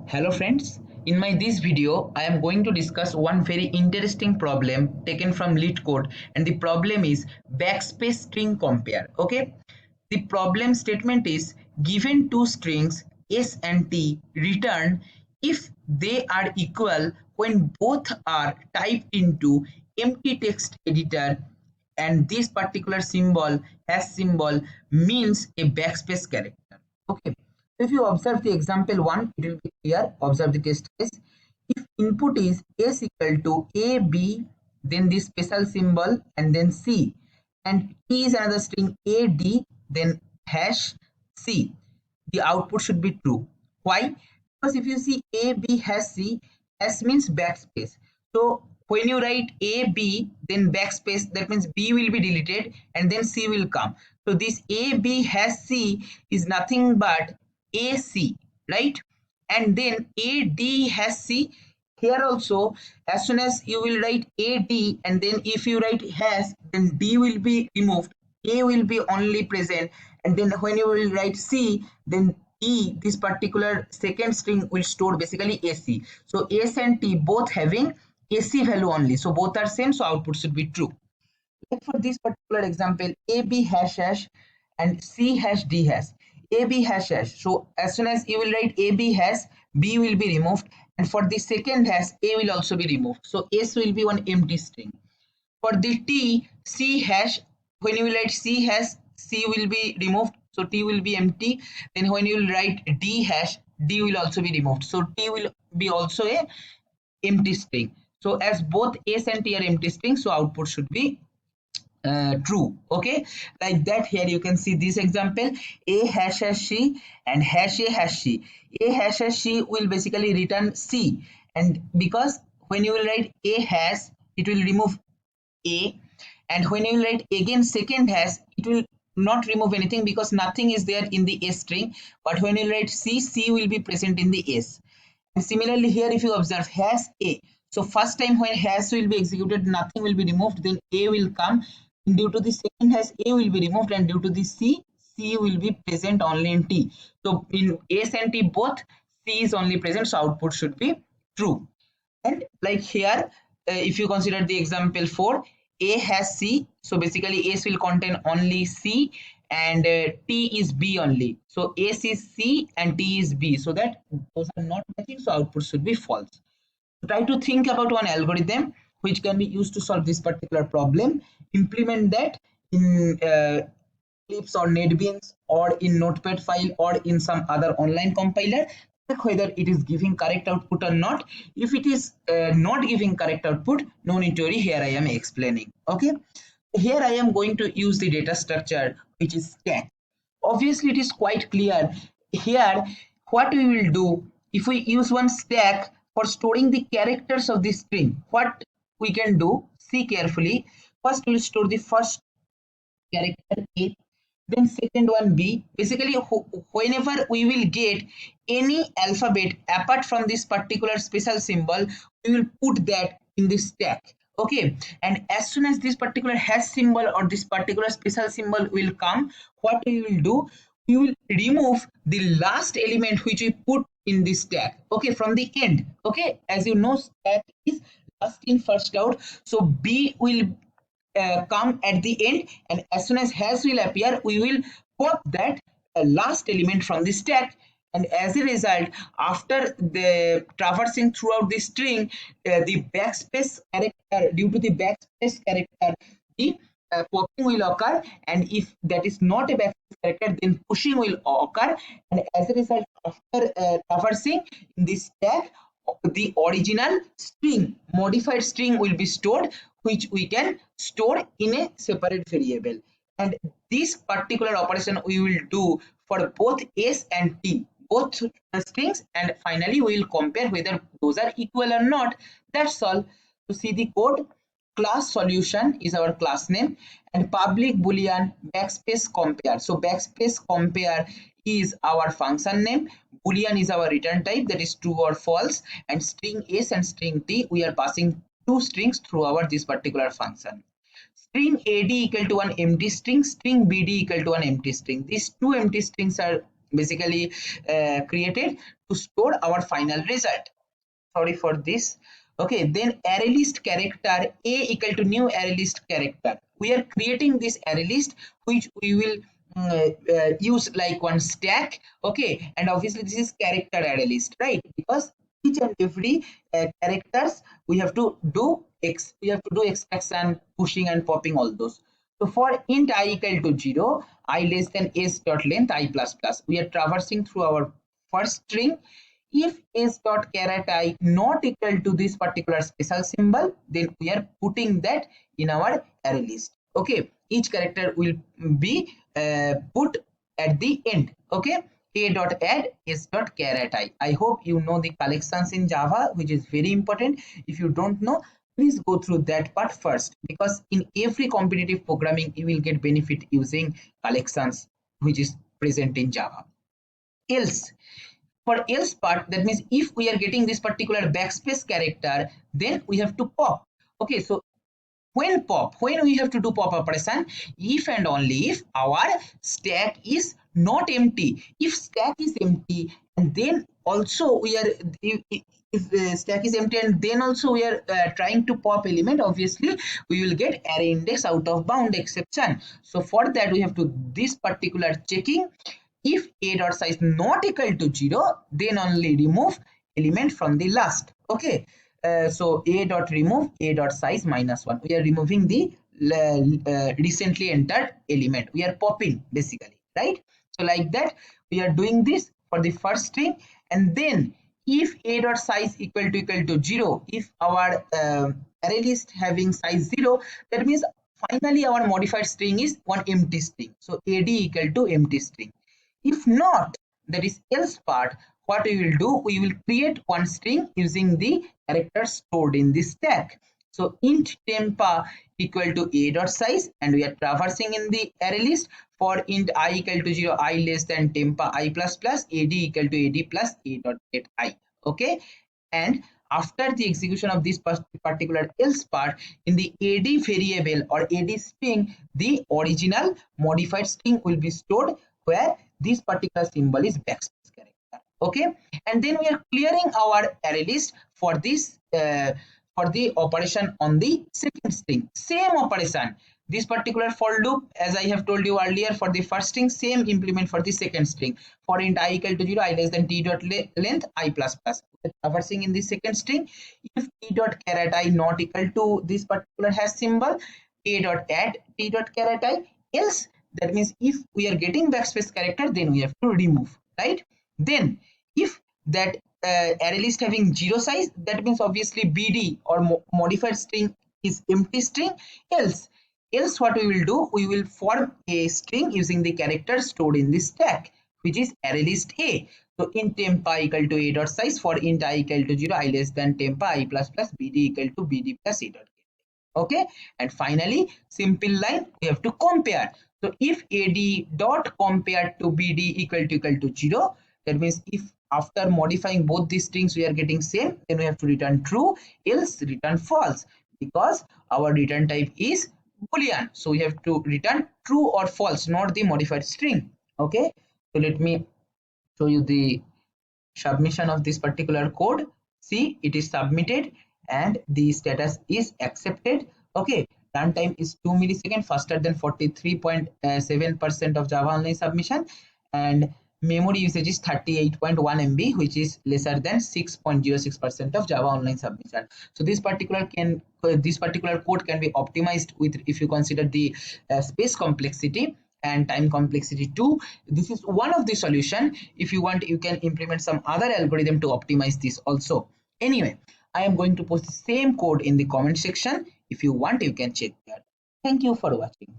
Hello friends, in my this video I am going to discuss one very interesting problem taken from lead code, and the problem is backspace string compare. Okay, the problem statement is given two strings s and t return if they are equal when both are typed into empty text editor, and this particular symbol hash symbol means a backspace character. Okay, if you observe the example 1, it will be clear. Observe the test case. If input is s equal to a, b, then this special symbol and then c, and t is another string a, d, then hash c, the output should be true. Why? Because if you see a, b, hash c, s means backspace. So when you write a, b, then backspace, that means b will be deleted and then c will come. So this a, b, hash c is nothing but AC, right? And then AD has C. Here also, as soon as you will write AD and then if you write has, then D will be removed. A will be only present, and then when you will write C, then E, this particular second string will store basically AC. So S and T both having AC value only. So both are same, so output should be true. Like for this particular example, AB hash hash and C hash D hash. AB hash hash. So as soon as you will write AB hash, B will be removed, and for the second hash, A will also be removed. So S will be one empty string. For the T, C hash, when you will write C hash, C will be removed. So T will be empty. Then when you will write D hash, D will also be removed. So T will be also a empty string. So as both S and T are empty strings, so output should be true. Okay, like that. Here you can see this example: a hash hash c and hash a hash c. A hash hash c will basically return c, and because when you will write a hash, it will remove a, and when you will write again second hash, it will not remove anything because nothing is there in the s string. But when you write c, c will be present in the s. And similarly here, if you observe hash a, so first time when hash will be executed, nothing will be removed, then a will come. Due to the second hash, a will be removed, and due to the c, c will be present only in t. So in s and t both, c is only present, so output should be true. And like here, if you consider the example 4, a has c, so basically s will contain only c, and t is b only. So s is c and t is b, so that those are not matching, so output should be false. So try to think about one algorithm which can be used to solve this particular problem. Implement that in Eclipse or NetBeans or in Notepad file or in some other online compiler. Check whether it is giving correct output or not. If it is not giving correct output, no need to worry. Here I am explaining. Okay. Here I am going to use the data structure which is stack. Obviously, it is quite clear here what we will do if we use one stack for storing the characters of the string. What we can do, see carefully. First, we will store the first character A, then second one B. Basically, whenever we will get any alphabet apart from this particular special symbol, we will put that in the stack. Okay, and as soon as this particular hash symbol or this particular special symbol will come, what we will do, we will remove the last element which we put in the stack. Okay, from the end. Okay, as you know, stack is last in first out, so B will come at the end, and as soon as hash will appear, we will pop that last element from the stack. And as a result, after the traversing throughout the string, the backspace character, due to the backspace character, the popping will occur, and if that is not a backspace character, then pushing will occur. And as a result, after traversing in the stack, the original string, modified string, will be stored, which we can store in a separate variable. And this particular operation we will do for both s and t, both strings, and finally we will compare whether those are equal or not. That's all. To see the code, class solution is our class name, and public boolean backspace compare. So backspace compare is our function name, boolean is our return type, that is true or false, and string s and string t, we are passing two strings through our this particular function. String ad equal to one empty string, string bd equal to one empty string. These two empty strings are basically created to store our final result. Sorry for this. Okay, then array list character a equal to new array list character. We are creating this array list which we will use like one stack. Okay, and obviously this is character array list, right? Because each and every characters we have to do extraction, pushing and popping, all those. So for int I equal to 0, I less than s dot length I plus plus, we are traversing through our first string. If s dot caret I not equal to this particular special symbol, then we are putting that in our array list. Okay, each character will be put at the end. Okay, a dot add s dot caret I. I hope you know the collections in Java, which is very important. If you don't know, please go through that part first, because in every competitive programming you will get benefit using collections, which is present in Java. Else, for else part, that means if we are getting this particular backspace character, then we have to pop. Okay, so when we have to do pop operation, if and only if our stack is not empty. If stack is empty and then also we are, if stack is empty and then also we are trying to pop element, obviously we will get array index out of bound exception. So for that we have to this particular checking. If a dot size not equal to 0, then only remove element from the last. Okay, so a dot remove a dot size minus 1. We are removing the recently entered element. We are popping basically, right? So like that we are doing this for the first string. And then if a dot size equal to 0, if our array list having size 0, that means finally our modified string is one empty string. So ad equal to empty string. If not, that is else part, what we will do, we will create one string using the characters stored in this stack. So int tempa equal to a dot size, and we are traversing in the array list. For int I equal to 0, I less than tempa I plus plus, ad equal to ad plus a dot get I. Okay, and after the execution of this particular else part, in the ad variable or ad string, the original modified string will be stored where this particular symbol is backspace character. Okay, and then we are clearing our array list for this for the operation on the second string. Same operation, this particular for loop, as I have told you earlier, for the first string, same implement for the second string. For int I equal to 0, I less than t dot length I plus plus. Traversing in the second string, if t dot caret I not equal to this particular hash symbol, a dot add t dot caret I. Else, that means if we are getting backspace character, then we have to remove, right? Then if that array list having 0 size, that means obviously bd or modified string is empty string. Else what we will do, we will form a string using the character stored in this stack, which is array list a. So int tempa equal to a dot size. For int I equal to 0, I less than tempa I plus plus, bd equal to bd plus a dot. Okay, and finally simple line, we have to compare. So if ad dot compare to bd equal to 0, that means if after modifying both these strings we are getting same, then we have to return true, else return false, because our return type is boolean. So we have to return true or false, not the modified string. Okay, so let me show you the submission of this particular code. See, it is submitted and the status is accepted. Okay, runtime is 2 milliseconds, faster than 43.7% of Java Online submission, and memory usage is 38.1 MB, which is lesser than 6.06% of Java Online submission. So this particular code can be optimized with, if you consider the space complexity and time complexity too. This is one of the solution. If you want, you can implement some other algorithm to optimize this also. Anyway, I am going to post the same code in the comment section. If you want, you can check that. Thank you for watching.